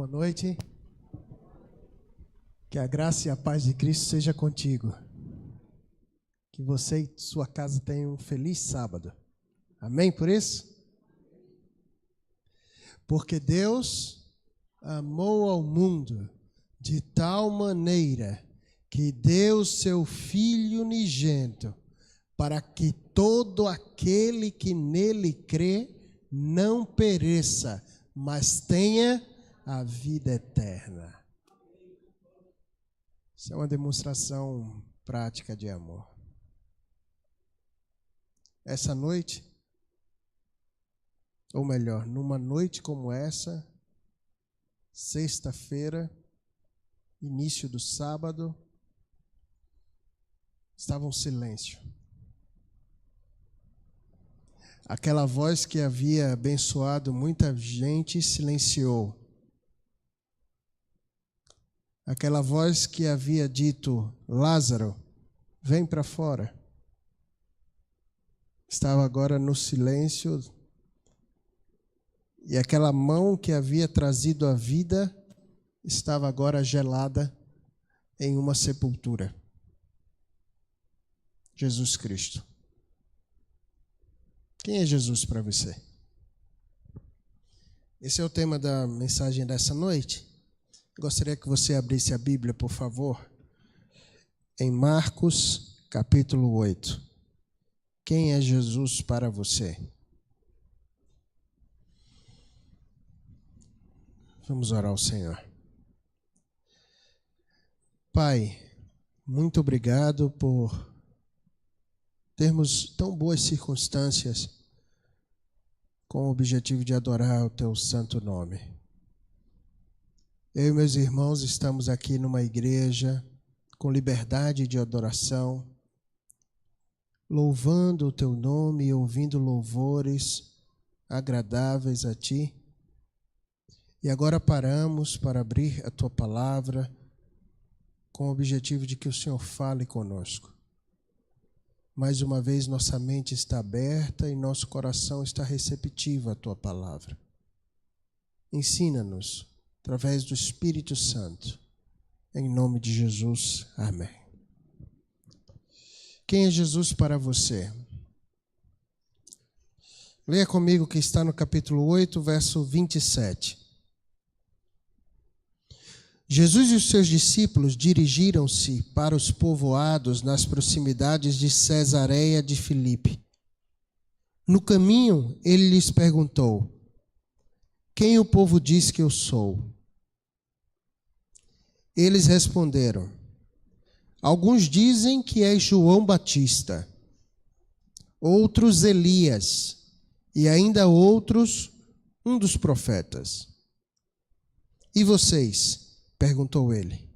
Boa noite. Que a graça e a paz de Cristo seja contigo. Que você e sua casa tenham um feliz sábado. Amém por isso? Porque Deus amou ao mundo de tal maneira que deu seu Filho unigênito, para que todo aquele que nele crê não pereça, mas tenha a vida eterna. Isso é uma demonstração prática de amor. Essa noite, ou melhor, numa noite como essa, sexta-feira, início do sábado, estava um silêncio. Aquela voz que havia abençoado muita gente silenciou. Aquela voz que havia dito, Lázaro, vem para fora. Estava agora no silêncio. E aquela mão que havia trazido a vida estava agora gelada em uma sepultura. Jesus Cristo. Quem é Jesus para você? Esse é o tema da mensagem dessa noite. Gostaria que você abrisse a Bíblia, por favor, em Marcos, capítulo 8. Quem é Jesus para você? Vamos orar ao Senhor. Pai, muito obrigado por termos tão boas circunstâncias com o objetivo de adorar o teu santo nome. Eu e meus irmãos estamos aqui numa igreja com liberdade de adoração, louvando o teu nome e ouvindo louvores agradáveis a ti. E agora paramos para abrir a tua palavra com o objetivo de que o Senhor fale conosco. Mais uma vez nossa mente está aberta e nosso coração está receptivo à tua palavra. Ensina-nos através do Espírito Santo. Em nome de Jesus. Amém. Quem é Jesus para você? Leia comigo que está no capítulo 8, verso 27. Jesus e os seus discípulos dirigiram-se para os povoados nas proximidades de Cesareia de Filipe. No caminho, ele lhes perguntou: quem o povo diz que eu sou? Eles responderam: alguns dizem que és João Batista, outros Elias, e ainda outros um dos profetas. E vocês? Perguntou ele: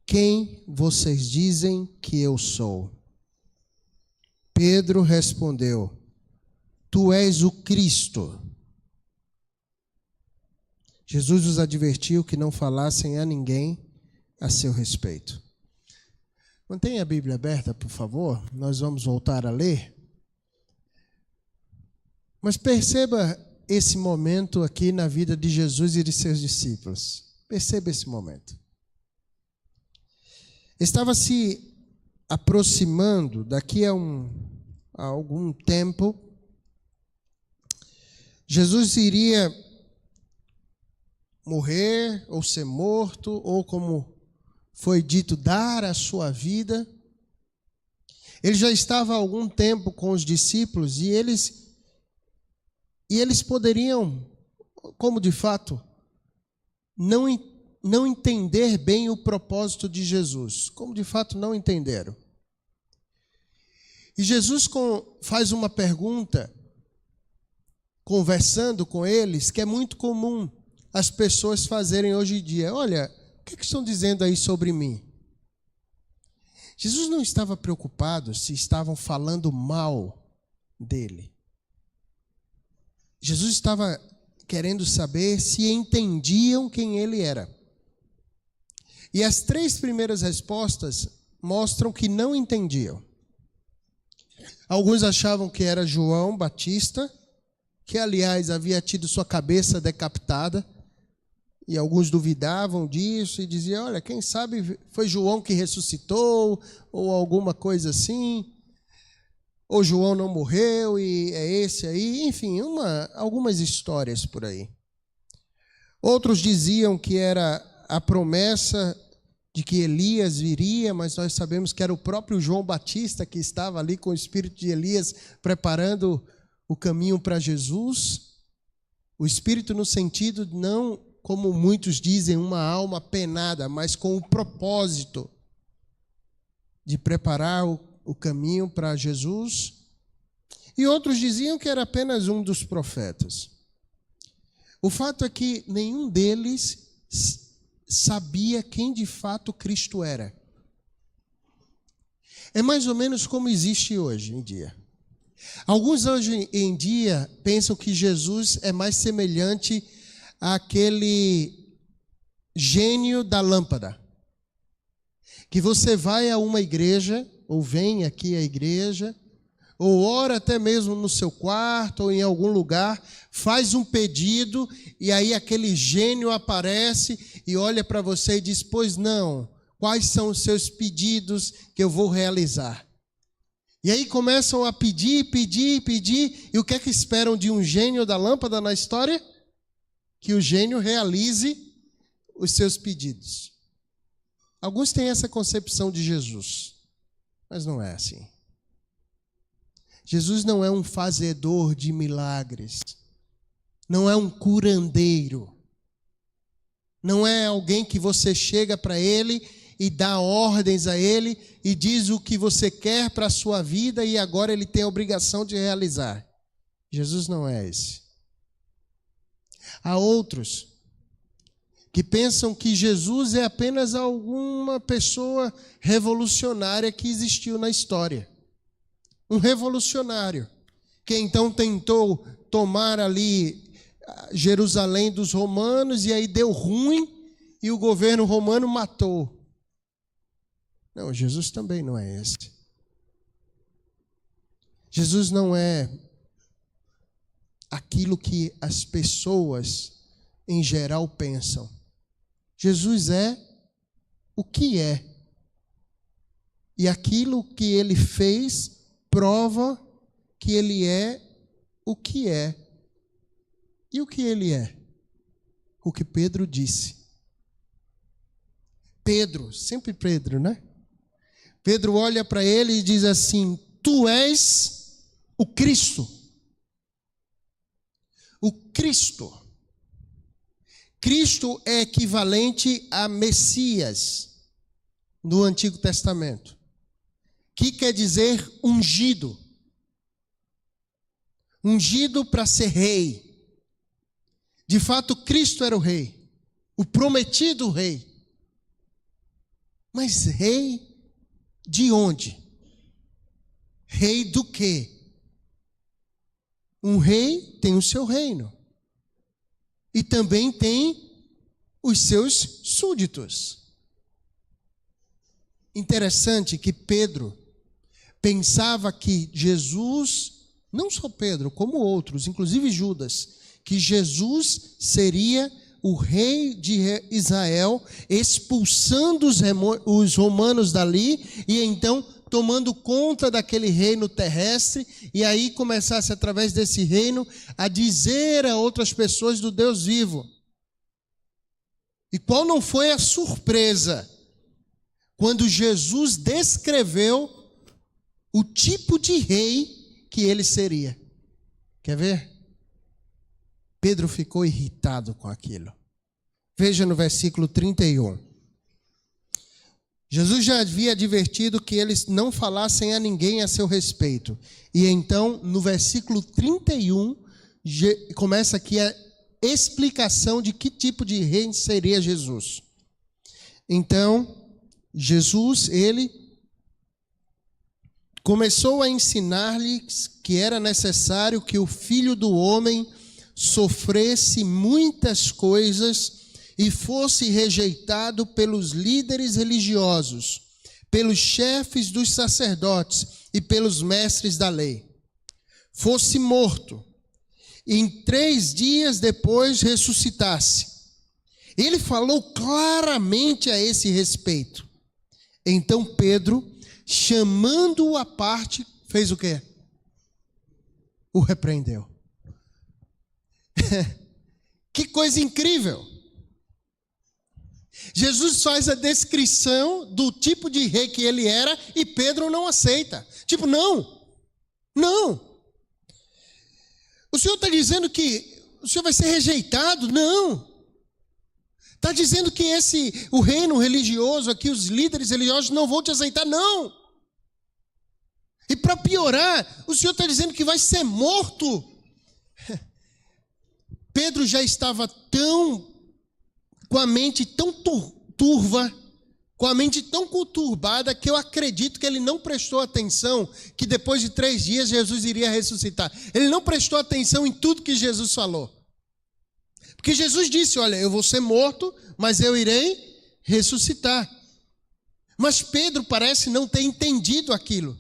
quem vocês dizem que eu sou? Pedro respondeu: tu és o Cristo. Jesus os advertiu que não falassem a ninguém a seu respeito. Mantenha a Bíblia aberta, por favor. Nós vamos voltar a ler. Mas perceba esse momento aqui na vida de Jesus e de seus discípulos. Perceba esse momento. Estava se aproximando, daqui a algum tempo, Jesus iria morrer ou ser morto, ou como foi dito, dar a sua vida. Ele já estava há algum tempo com os discípulos e eles poderiam, como de fato, não entender bem o propósito de Jesus, como de fato não entenderam. E Jesus faz uma pergunta, conversando com eles, que é muito comum as pessoas fazerem hoje em dia. Olha, o que estão dizendo aí sobre mim? Jesus não estava preocupado se estavam falando mal dele. Jesus estava querendo saber se entendiam quem ele era. E as 3 primeiras respostas mostram que não entendiam. Alguns achavam que era João Batista, que aliás havia tido sua cabeça decapitada E alguns duvidavam disso e diziam, olha, quem sabe foi João que ressuscitou, ou alguma coisa assim. Ou João não morreu e é esse aí. Enfim, algumas histórias por aí. Outros diziam que era a promessa de que Elias viria, mas nós sabemos que era o próprio João Batista que estava ali com o espírito de Elias preparando o caminho para Jesus. O espírito no sentido não, como muitos dizem, uma alma penada, mas com o propósito de preparar o caminho para Jesus. E outros diziam que era apenas um dos profetas. O fato é que nenhum deles sabia quem de fato Cristo era. É mais ou menos como existe hoje em dia. Alguns hoje em dia pensam que Jesus é mais semelhante àquele gênio da lâmpada. Que você vai a uma igreja, ou vem aqui à igreja, ou ora até mesmo no seu quarto ou em algum lugar, faz um pedido e aí aquele gênio aparece e olha para você e diz, pois não, quais são os seus pedidos que eu vou realizar? E aí começam a pedir, e o que é que esperam de um gênio da lâmpada na história? Que o gênio realize os seus pedidos. Alguns têm essa concepção de Jesus, mas não é assim. Jesus não é um fazedor de milagres, não é um curandeiro, não é alguém que você chega para ele e dá ordens a ele e diz o que você quer para a sua vida e agora ele tem a obrigação de realizar. Jesus não é esse. Há outros que pensam que Jesus é apenas alguma pessoa revolucionária que existiu na história. Um revolucionário, que então tentou tomar ali Jerusalém dos romanos e aí deu ruim e o governo romano matou. Não, Jesus também não é esse. Jesus não é aquilo que as pessoas em geral pensam. Jesus é o que é. E aquilo que ele fez prova que ele é o que é. E o que ele é? O que Pedro disse. Pedro, sempre Pedro, né? Pedro olha para ele e diz assim, tu és o Cristo. O Cristo. Cristo é equivalente a Messias no Antigo Testamento. Que quer dizer ungido. Ungido para ser rei. De fato, Cristo era o rei. O prometido rei. Mas rei de onde? Rei do quê? Um rei tem o seu reino. E também tem os seus súditos. Interessante que Pedro pensava que Jesus, não só Pedro, como outros, inclusive Judas, que Jesus seria o rei de Israel, expulsando os romanos dali, e então tomando conta daquele reino terrestre, e aí começasse através desse reino a dizer a outras pessoas do Deus vivo. E qual não foi a surpresa quando Jesus descreveu o tipo de rei que ele seria? Quer ver? Pedro ficou irritado com aquilo. Veja no versículo 31. Jesus já havia advertido que eles não falassem a ninguém a seu respeito. E então, no versículo 31, começa aqui a explicação de que tipo de rei seria Jesus. Então, Jesus, ele começou a ensinar-lhes que era necessário que o Filho do Homem sofresse muitas coisas e fosse rejeitado pelos líderes religiosos, pelos chefes dos sacerdotes e pelos mestres da lei. Fosse morto, e em 3 dias depois ressuscitasse. Ele falou claramente a esse respeito. Então Pedro, chamando-o à parte, fez o quê? O repreendeu. Que coisa incrível! Jesus faz a descrição do tipo de rei que ele era e Pedro não aceita. Tipo, não. O Senhor está dizendo que o Senhor vai ser rejeitado? Não. Está dizendo que o reino religioso aqui, os líderes religiosos não vão te aceitar? Não. E para piorar, o Senhor está dizendo que vai ser morto. Pedro já estava com a mente tão turva, com a mente tão conturbada, que eu acredito que ele não prestou atenção que depois de 3 dias Jesus iria ressuscitar. Ele não prestou atenção em tudo que Jesus falou. Porque Jesus disse, olha, eu vou ser morto, mas eu irei ressuscitar. Mas Pedro parece não ter entendido aquilo.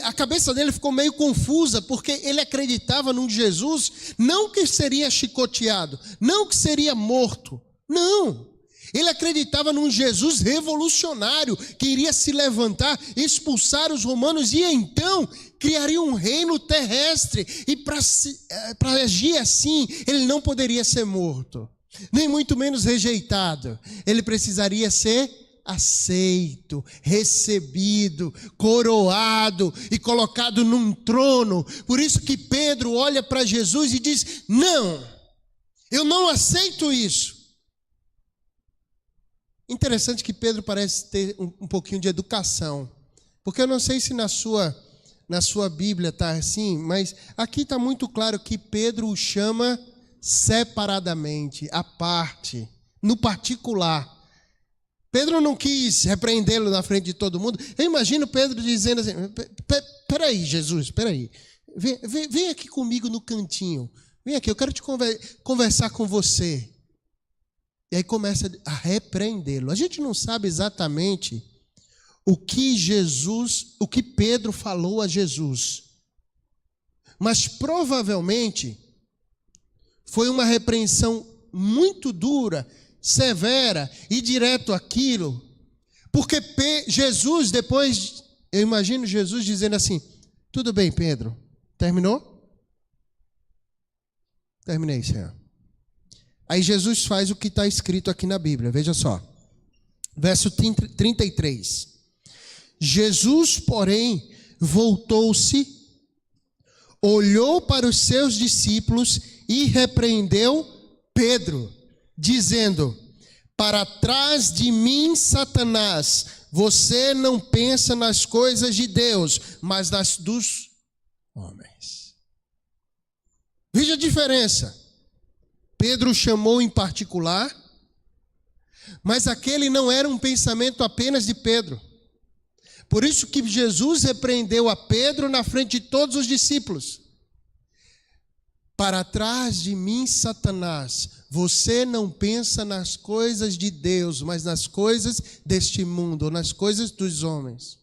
A cabeça dele ficou meio confusa, porque ele acreditava num Jesus, não que seria chicoteado, não que seria morto, não. Ele acreditava num Jesus revolucionário, que iria se levantar, expulsar os romanos, e então criaria um reino terrestre, e para agir assim, ele não poderia ser morto, nem muito menos rejeitado, ele precisaria ser aceito, recebido, coroado e colocado num trono. Por isso que Pedro olha para Jesus e diz, não, eu não aceito isso. Interessante que Pedro parece ter um pouquinho de educação, porque eu não sei se na sua Bíblia está assim, mas aqui está muito claro que Pedro o chama separadamente, à parte, no particular. Pedro não quis repreendê-lo na frente de todo mundo. Eu imagino Pedro dizendo assim, peraí, Jesus, peraí, vem aqui comigo no cantinho, vem aqui, eu quero te conversar com você. E aí começa a repreendê-lo. A gente não sabe exatamente o que Pedro falou a Jesus, mas provavelmente foi uma repreensão muito dura, severa e direto àquilo, porque Jesus depois, eu imagino Jesus dizendo assim, tudo bem, Pedro, terminou? Terminei, Senhor. Aí Jesus faz o que está escrito aqui na Bíblia, veja só, verso 33, Jesus, porém, voltou-se, olhou para os seus discípulos e repreendeu Pedro, dizendo, para trás de mim, Satanás, você não pensa nas coisas de Deus, mas nas dos homens. Veja a diferença. Pedro chamou em particular, mas aquele não era um pensamento apenas de Pedro. Por isso que Jesus repreendeu a Pedro na frente de todos os discípulos. Para trás de mim, Satanás, você não pensa nas coisas de Deus, mas nas coisas deste mundo, nas coisas dos homens.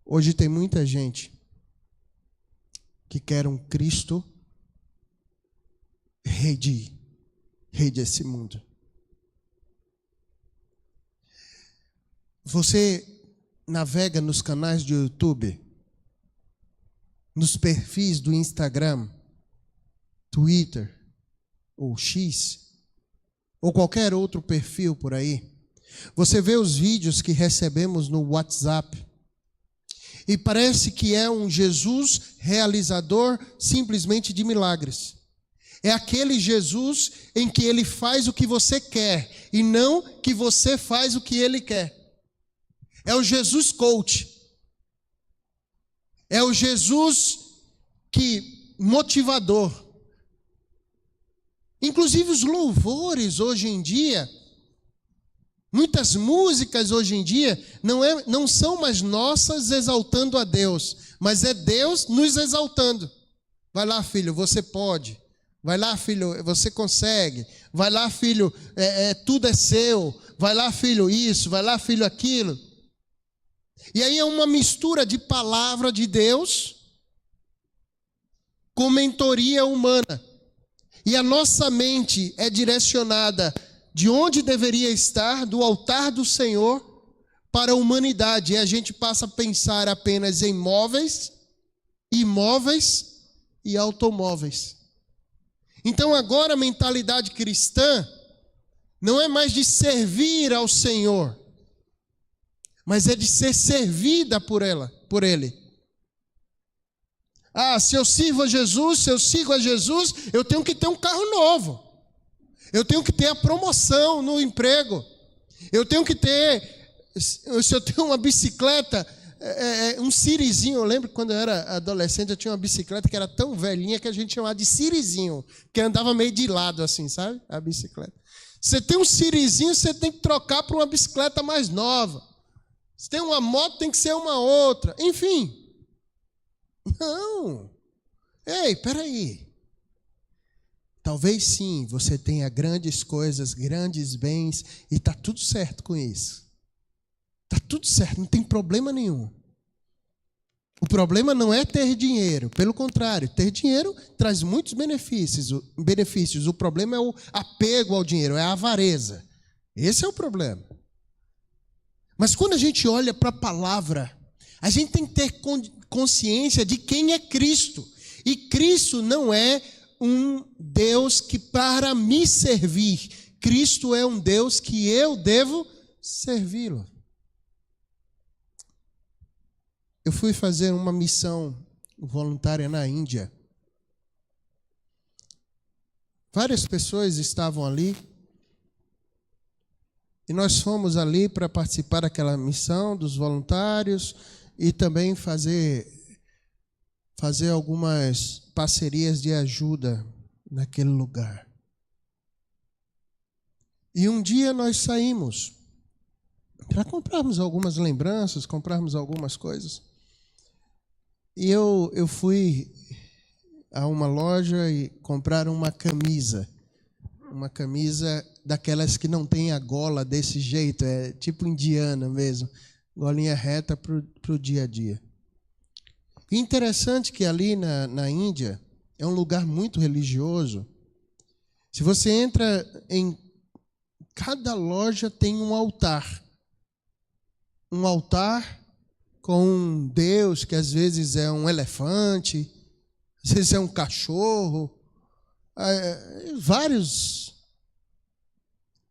Hoje tem muita gente que quer um Cristo rei desse mundo. Você navega nos canais do YouTube, nos perfis do Instagram, Twitter, ou X, ou qualquer outro perfil por aí. Você vê os vídeos que recebemos no WhatsApp, e parece que é um Jesus realizador simplesmente de milagres. É aquele Jesus em que ele faz o que você quer, e não que você faz o que ele quer. É o Jesus coach. É o Jesus motivador. Inclusive os louvores hoje em dia, muitas músicas hoje em dia, não são mais nossas exaltando a Deus, mas é Deus nos exaltando. Vai lá, filho, você pode. Vai lá, filho, você consegue. Vai lá, filho, tudo é seu. Vai lá, filho, isso. Vai lá, filho, aquilo. E aí é uma mistura de palavra de Deus com mentoria humana. e a nossa mente é direcionada de onde deveria estar, do altar do Senhor, para a humanidade. E a gente passa a pensar apenas em móveis, imóveis e automóveis. Então agora a mentalidade cristã não é mais de servir ao Senhor, mas é de ser servida por Ele. Se eu sirvo a Jesus, se eu sigo a Jesus, eu tenho que ter um carro novo. Eu tenho que ter a promoção no emprego. Eu tenho que ter, se eu tenho uma bicicleta, um Sirizinho. Eu lembro que quando eu era adolescente, eu tinha uma bicicleta que era tão velhinha que a gente chamava de Sirizinho, que andava meio de lado assim, sabe? A bicicleta. Você tem um Sirizinho, você tem que trocar para uma bicicleta mais nova. Se tem uma moto, tem que ser uma outra. Enfim. Não. Ei, peraí. Talvez sim, você tenha grandes coisas, grandes bens, e está tudo certo com isso. Está tudo certo, não tem problema nenhum. O problema não é ter dinheiro, pelo contrário, ter dinheiro traz muitos benefícios. O problema é o apego ao dinheiro, é a avareza. Esse é o problema. Mas quando a gente olha para a palavra, a gente tem que ter consciência de quem é Cristo. E Cristo não é um Deus que para me servir. Cristo é um Deus que eu devo servi-lo. Eu fui fazer uma missão voluntária na Índia. Várias pessoas estavam ali. E nós fomos ali para participar daquela missão dos voluntários e também fazer algumas parcerias de ajuda naquele lugar. E um dia nós saímos para comprarmos algumas lembranças, comprarmos algumas coisas. E eu fui a uma loja e comprar uma camisa daquelas que não tem a gola desse jeito, é tipo indiana mesmo, golinha reta para o dia a dia. E interessante que ali na Índia é um lugar muito religioso. Se você entra em cada loja tem um altar com um Deus que às vezes é um elefante, às vezes é um cachorro, vários.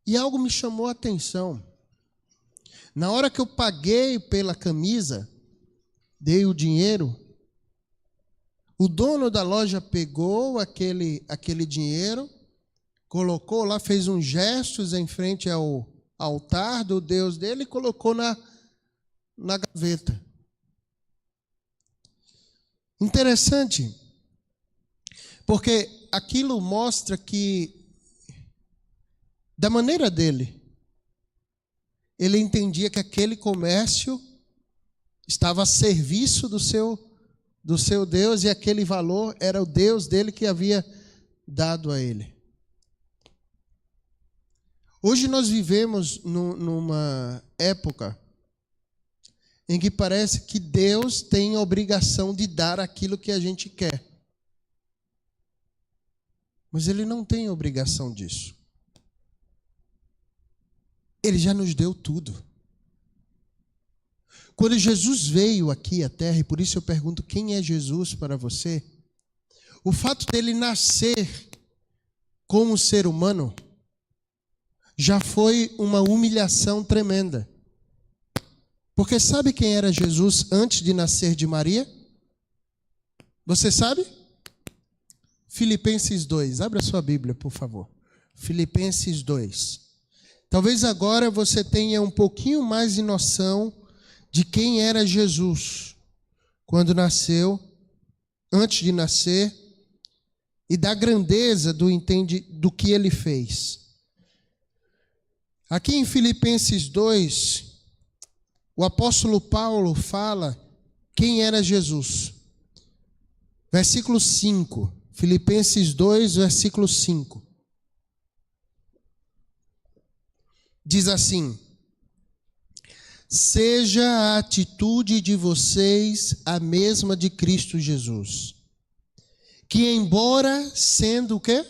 E algo me chamou a atenção. Na hora que eu paguei pela camisa, dei o dinheiro, o dono da loja pegou aquele dinheiro, colocou lá, fez uns gestos em frente ao altar do Deus dele e colocou na gaveta. Interessante, porque aquilo mostra que, da maneira dele, ele entendia que aquele comércio estava a serviço do seu Deus e aquele valor era o Deus dele que havia dado a ele. Hoje nós vivemos numa época em que parece que Deus tem a obrigação de dar aquilo que a gente quer. Mas Ele não tem a obrigação disso. Ele já nos deu tudo. Quando Jesus veio aqui à terra, e por isso eu pergunto, quem é Jesus para você? O fato dele nascer como ser humano já foi uma humilhação tremenda. Porque sabe quem era Jesus antes de nascer de Maria? Você sabe? Filipenses 2. Abra sua Bíblia, por favor. Filipenses 2. Talvez agora você tenha um pouquinho mais de noção de quem era Jesus quando nasceu, antes de nascer, e da grandeza do que ele fez. Aqui em Filipenses 2, o apóstolo Paulo fala quem era Jesus. Versículo 5. Filipenses 2, versículo 5. Diz assim: seja a atitude de vocês a mesma de Cristo Jesus, que embora sendo o quê?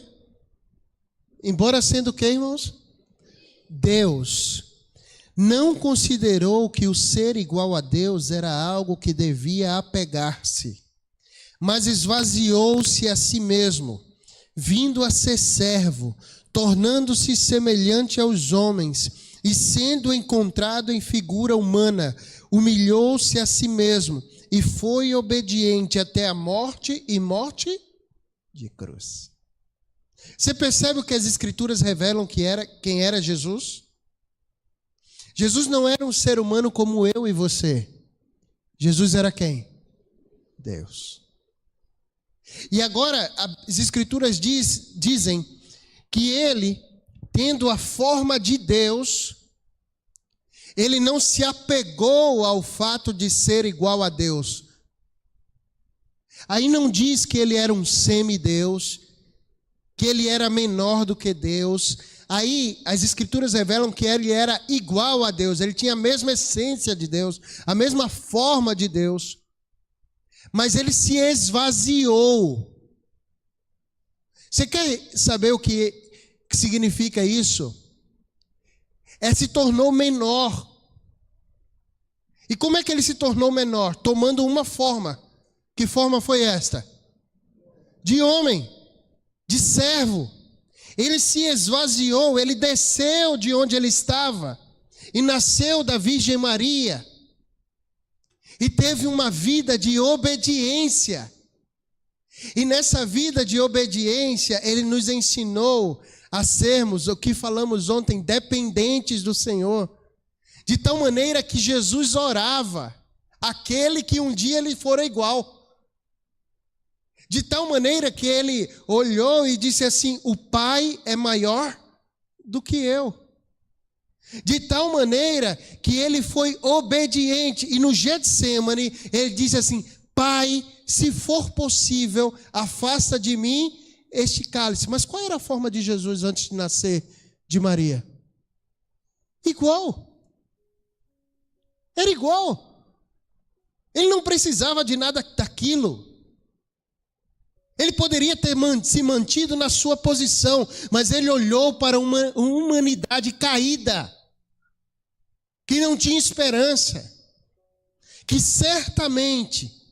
embora sendo o quê, irmãos? Deus, não considerou que o ser igual a Deus era algo que devia apegar-se, mas esvaziou-se a si mesmo, vindo a ser servo, tornando-se semelhante aos homens, e sendo encontrado em figura humana, humilhou-se a si mesmo, e foi obediente até a morte e morte de cruz. Você percebe o que as Escrituras revelam quem era Jesus? Jesus não era um ser humano como eu e você. Jesus era quem? Deus. E agora as Escrituras dizem que ele, tendo a forma de Deus, ele não se apegou ao fato de ser igual a Deus. Aí não diz que ele era um semideus, que ele era menor do que Deus. Aí as Escrituras revelam que ele era igual a Deus, ele tinha a mesma essência de Deus, a mesma forma de Deus, mas ele se esvaziou. Você quer saber o que significa isso? Se tornou menor. E como é que ele se tornou menor? Tomando uma forma. Que forma foi esta? De homem, de servo. Ele se esvaziou, ele desceu de onde ele estava e nasceu da Virgem Maria e teve uma vida de obediência. E nessa vida de obediência, ele nos ensinou a sermos, o que falamos ontem, dependentes do Senhor, de tal maneira que Jesus orava, aquele que um dia lhe fora igual. De tal maneira que ele olhou e disse assim: o Pai é maior do que eu. De tal maneira que ele foi obediente. E no Getsêmani ele disse assim: Pai, se for possível, afasta de mim este cálice. Mas qual era a forma de Jesus antes de nascer de Maria? Igual. Era igual. Ele não precisava de nada daquilo. Ele poderia ter se mantido na sua posição, mas ele olhou para uma humanidade caída, que não tinha esperança, que certamente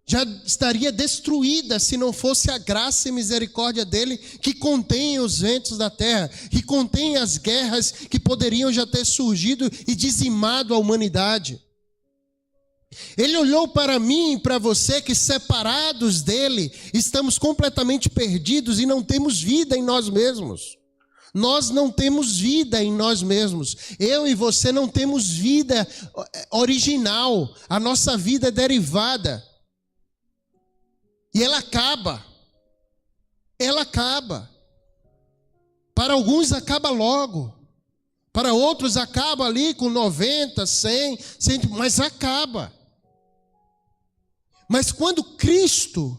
já estaria destruída se não fosse a graça e misericórdia dele, que contém os ventos da terra, que contém as guerras que poderiam já ter surgido e dizimado a humanidade. Ele olhou para mim e para você, que separados dele, estamos completamente perdidos e não temos vida em nós mesmos. Nós não temos vida em nós mesmos. Eu e você não temos vida original. A nossa vida é derivada. E ela acaba. Ela acaba. Para alguns acaba logo. Para outros acaba ali com 90, 100, mas acaba. Mas quando Cristo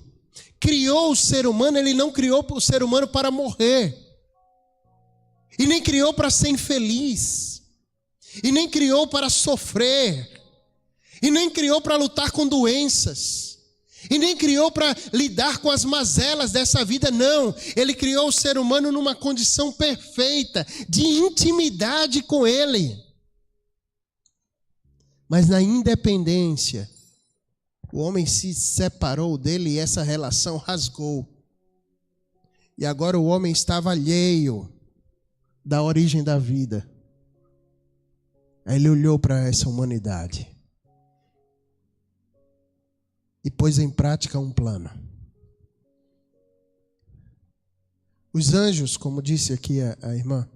criou o ser humano, ele não criou o ser humano para morrer. E nem criou para ser infeliz. E nem criou para sofrer. E nem criou para lutar com doenças. E nem criou para lidar com as mazelas dessa vida, não. Ele criou o ser humano numa condição perfeita, de intimidade com ele. Mas na independência, o homem se separou dele e essa relação rasgou. E agora o homem estava alheio da origem da vida. Aí ele olhou para essa humanidade e pôs em prática um plano. Os anjos, como disse aqui a irmã,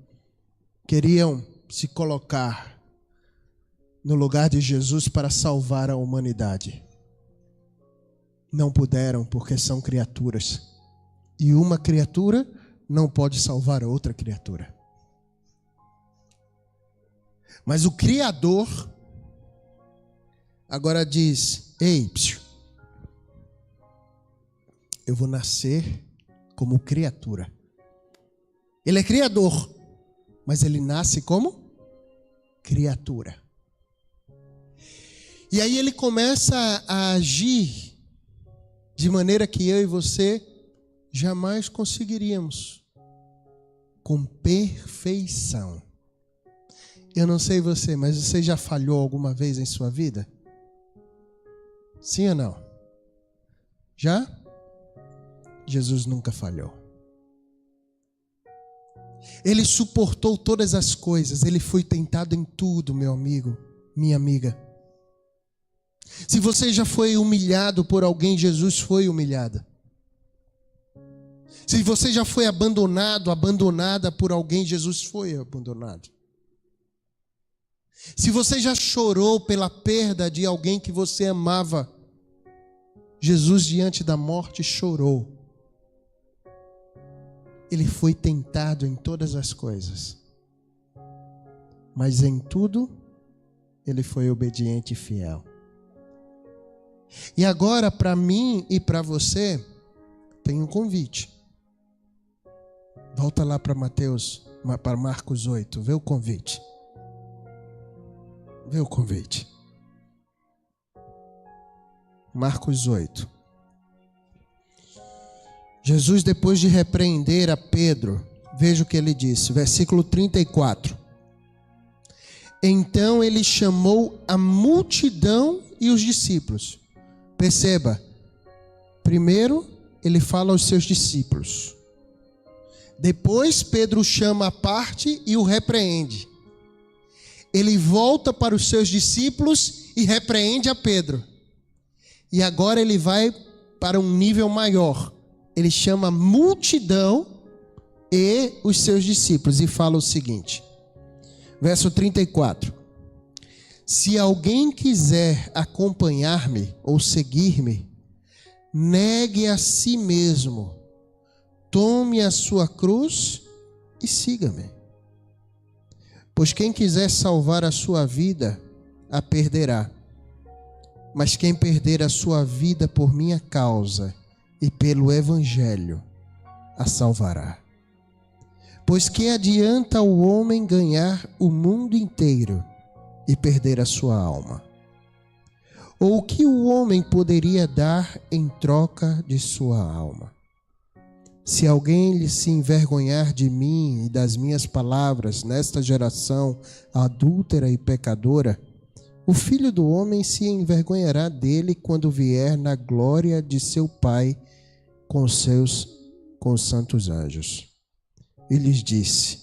queriam se colocar no lugar de Jesus para salvar a humanidade. Não puderam, porque são criaturas. E uma criatura não pode salvar outra criatura. Mas o Criador agora diz: ei, eu vou nascer como criatura. Ele é criador, mas ele nasce como criatura. E aí ele começa a agir de maneira que eu e você jamais conseguiríamos. com perfeição. Eu não sei você, mas você já falhou alguma vez em sua vida? Sim ou não? Já? Jesus nunca falhou. Ele suportou todas as coisas. Ele foi tentado em tudo, meu amigo, minha amiga. Se você já foi humilhado por alguém, Jesus foi humilhado. Se você já foi abandonado, abandonada por alguém, Jesus foi abandonado. Se você já chorou pela perda de alguém que você amava, Jesus diante da morte chorou. Ele foi tentado em todas as coisas, mas em tudo ele foi obediente e fiel. E agora, para mim e para você, tem um convite. Volta lá para Marcos 8, vê o convite. Vê o convite. Marcos 8. Jesus, depois de repreender a Pedro, veja o que ele disse, versículo 34. Então ele chamou a multidão e os discípulos. Perceba, primeiro ele fala aos seus discípulos. Depois Pedro chama à parte e o repreende. Ele volta para os seus discípulos e repreende a Pedro. E agora ele vai para um nível maior. Ele chama a multidão e os seus discípulos e fala o seguinte. Verso 34. Se alguém quiser acompanhar-me ou seguir-me, negue a si mesmo, tome a sua cruz e siga-me. Pois quem quiser salvar a sua vida, a perderá. Mas quem perder a sua vida por minha causa e pelo Evangelho, a salvará. Pois que adianta o homem ganhar o mundo inteiro e perder a sua alma? Ou o que o homem poderia dar em troca de sua alma? Se alguém lhe se envergonhar de mim e das minhas palavras nesta geração adúltera e pecadora, o Filho do Homem se envergonhará dele quando vier na glória de seu Pai com os santos anjos. E lhes disse: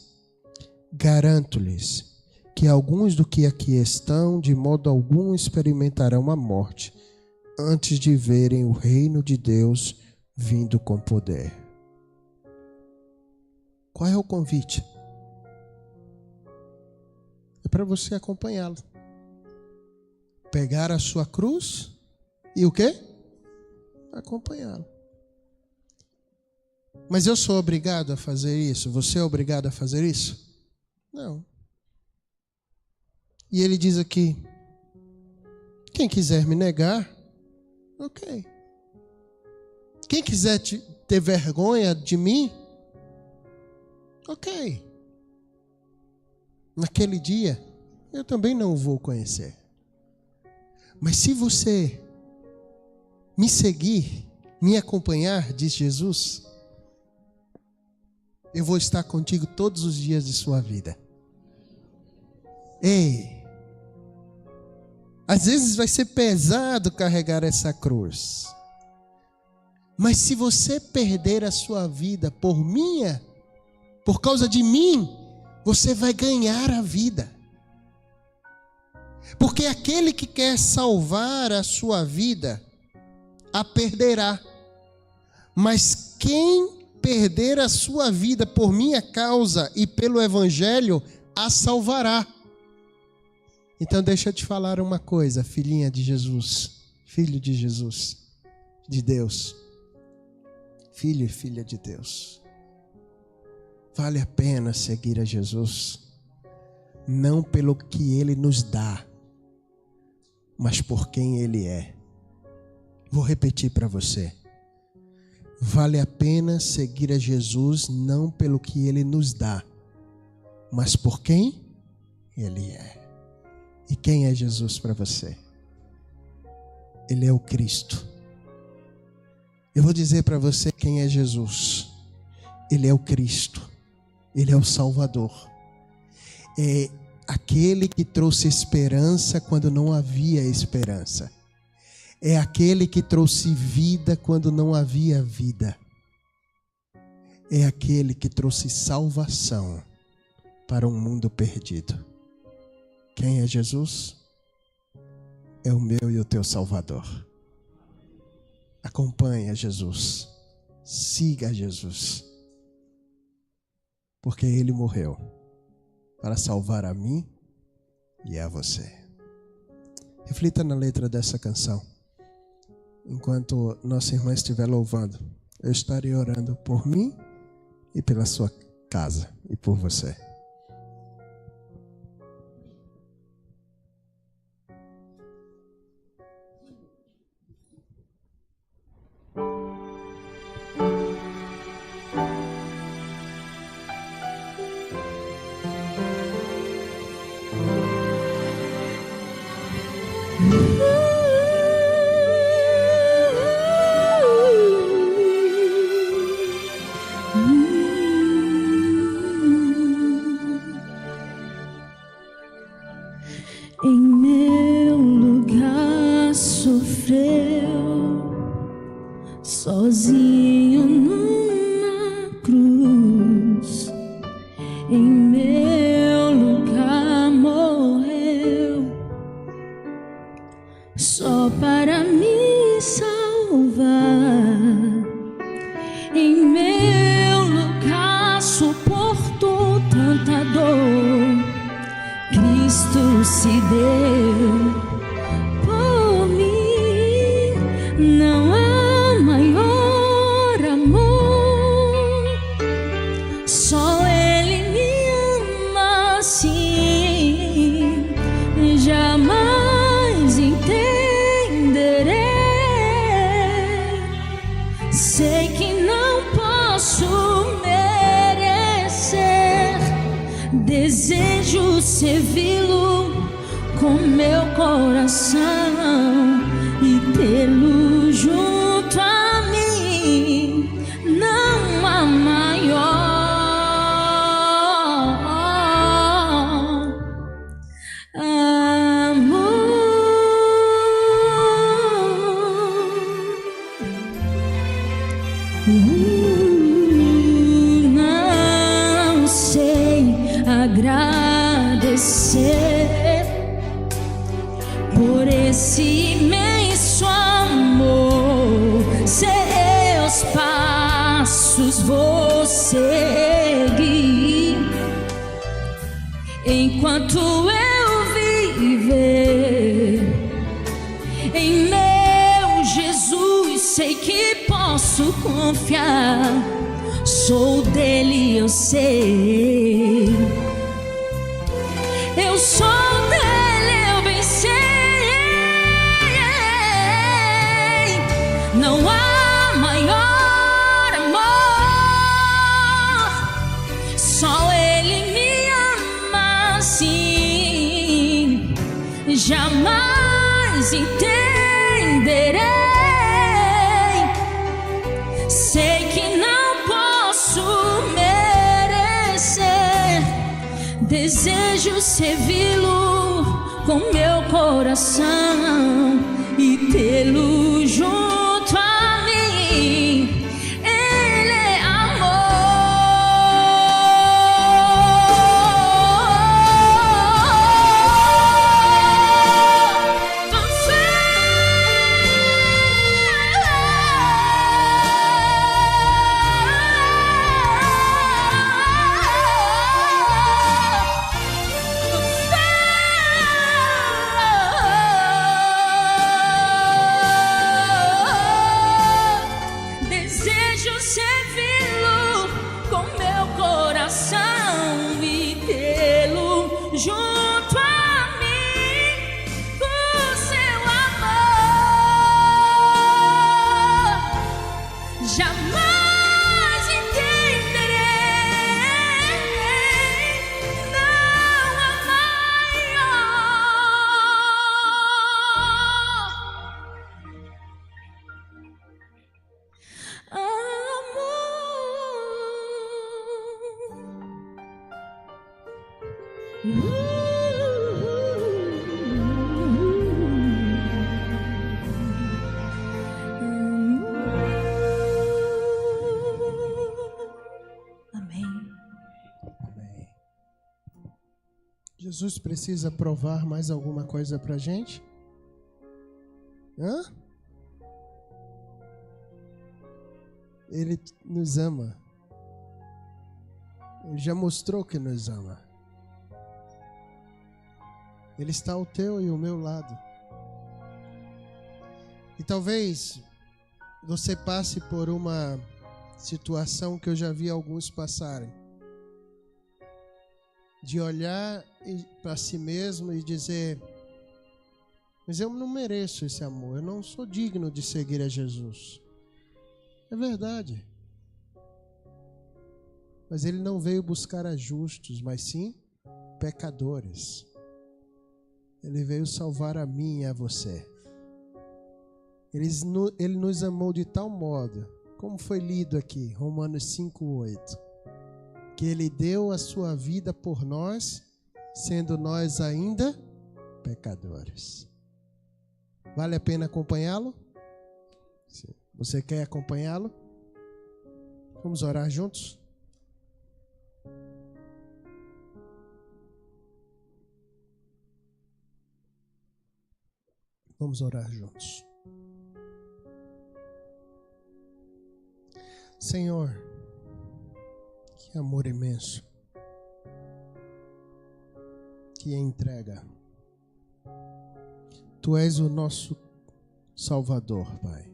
garanto-lhes que alguns do que aqui estão, de modo algum experimentarão a morte, antes de verem o reino de Deus vindo com poder. Qual é o convite? É para você acompanhá-lo. Pegar a sua cruz e o quê? Acompanhá-lo. Mas eu sou obrigado a fazer isso? Você é obrigado a fazer isso? Não. E ele diz aqui: quem quiser me negar, ok. Quem quiser ter vergonha de mim, ok. Naquele dia, eu também não o vou conhecer. Mas se você me seguir, me acompanhar, diz Jesus, eu vou estar contigo todos os dias de sua vida. Ei, às vezes vai ser pesado carregar essa cruz. Mas se você perder a sua vida por causa de mim, você vai ganhar a vida. Porque aquele que quer salvar a sua vida, a perderá. Mas quem perder a sua vida por minha causa e pelo Evangelho, a salvará. Então deixa eu te falar uma coisa, filhinha de Jesus, filho de Jesus, de Deus, filho e filha de Deus. Vale a pena seguir a Jesus, não pelo que Ele nos dá, mas por quem Ele é. Vou repetir para você. Vale a pena seguir a Jesus não pelo que Ele nos dá, mas por quem Ele é. E quem é Jesus para você? Ele é o Cristo. Eu vou dizer para você quem é Jesus. Ele é o Cristo. Ele é o Salvador. É aquele que trouxe esperança quando não havia esperança. É aquele que trouxe vida quando não havia vida. É aquele que trouxe salvação para um mundo perdido. Quem é Jesus? É o meu e o teu Salvador. Acompanhe a Jesus. Siga a Jesus. Porque Ele morreu para salvar a mim e a você. Reflita na letra dessa canção. Enquanto nossa irmã estiver louvando, eu estarei orando por mim e pela sua casa e por você. Em meu lugar sofreu, sozinho numa cruz. Em meu lugar morreu, só para me salvar. Em meu lugar suportou tanta dor. Cristo se deu por mim. Não há maior amor, só Ele me ama assim. Jamais entenderei. Sei que não posso merecer. Desejo servi-lo com meu coração e tê-lo junto a mim. Não há maior amor. Não sei agradecer por esse imenso amor. Seus passos vou seguir enquanto eu viver. Em meu Jesus sei que posso confiar. Sou dele, eu sei. Eu sou dele, eu bem sei. Não há maior amor, só Ele me ama assim. Jamais entenderei. Sei que não posso merecer. Desejo servi-lo com meu coração e tê-lo junto a mim. Ele é amor. Desejo servi-lo com meu coração e tê-lo junto a mim, com seu amor. Jamais entenderei. Não há maior amor. Amém. Amém. Jesus precisa provar mais alguma coisa pra gente? Hã? Ele nos ama. Ele já mostrou que nos ama. Ele está ao teu e ao meu lado. E talvez você passe por uma situação que eu já vi alguns passarem. De olhar para si mesmo e dizer: mas eu não mereço esse amor, eu não sou digno de seguir a Jesus. É verdade. Mas ele não veio buscar a justos, mas sim pecadores. Ele veio salvar a mim e a você. Ele nos amou de tal modo, como foi lido aqui, Romanos 5:8, que ele deu a sua vida por nós, sendo nós ainda pecadores. Vale a pena acompanhá-lo? Sim. Você quer acompanhá-lo? Vamos orar juntos? Vamos orar juntos. Senhor, que amor imenso, que entrega. Tu és o nosso Salvador, Pai.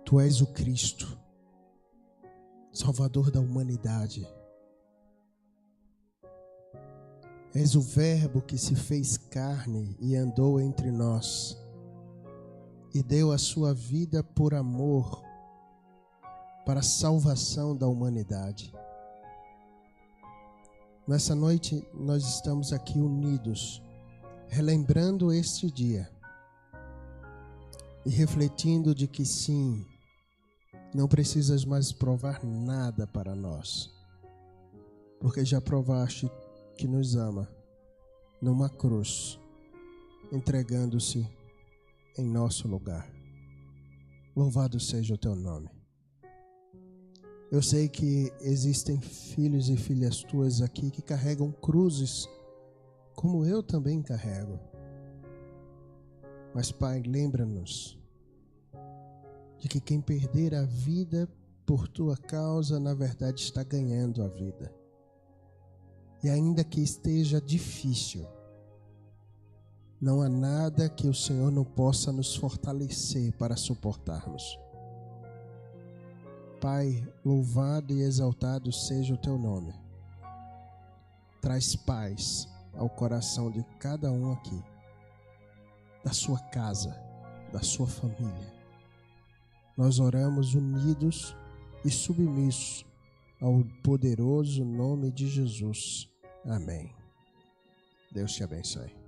Tu és o Cristo, Salvador da humanidade. És o Verbo que se fez carne e andou entre nós e deu a sua vida por amor para a salvação da humanidade. Nessa noite nós estamos aqui unidos, relembrando este dia e refletindo de que sim, não precisas mais provar nada para nós, porque já provaste que nos ama numa cruz, entregando-se em nosso lugar. Louvado seja o teu nome. Eu sei que existem filhos e filhas tuas aqui que carregam cruzes, como eu também carrego. Mas, Pai, lembra-nos de que quem perder a vida por tua causa, na verdade, está ganhando a vida. E ainda que esteja difícil, não há nada que o Senhor não possa nos fortalecer para suportarmos. Pai, louvado e exaltado seja o teu nome. Traz paz ao coração de cada um aqui, da sua casa, da sua família. Nós oramos unidos e submissos ao poderoso nome de Jesus. Amém. Deus te abençoe.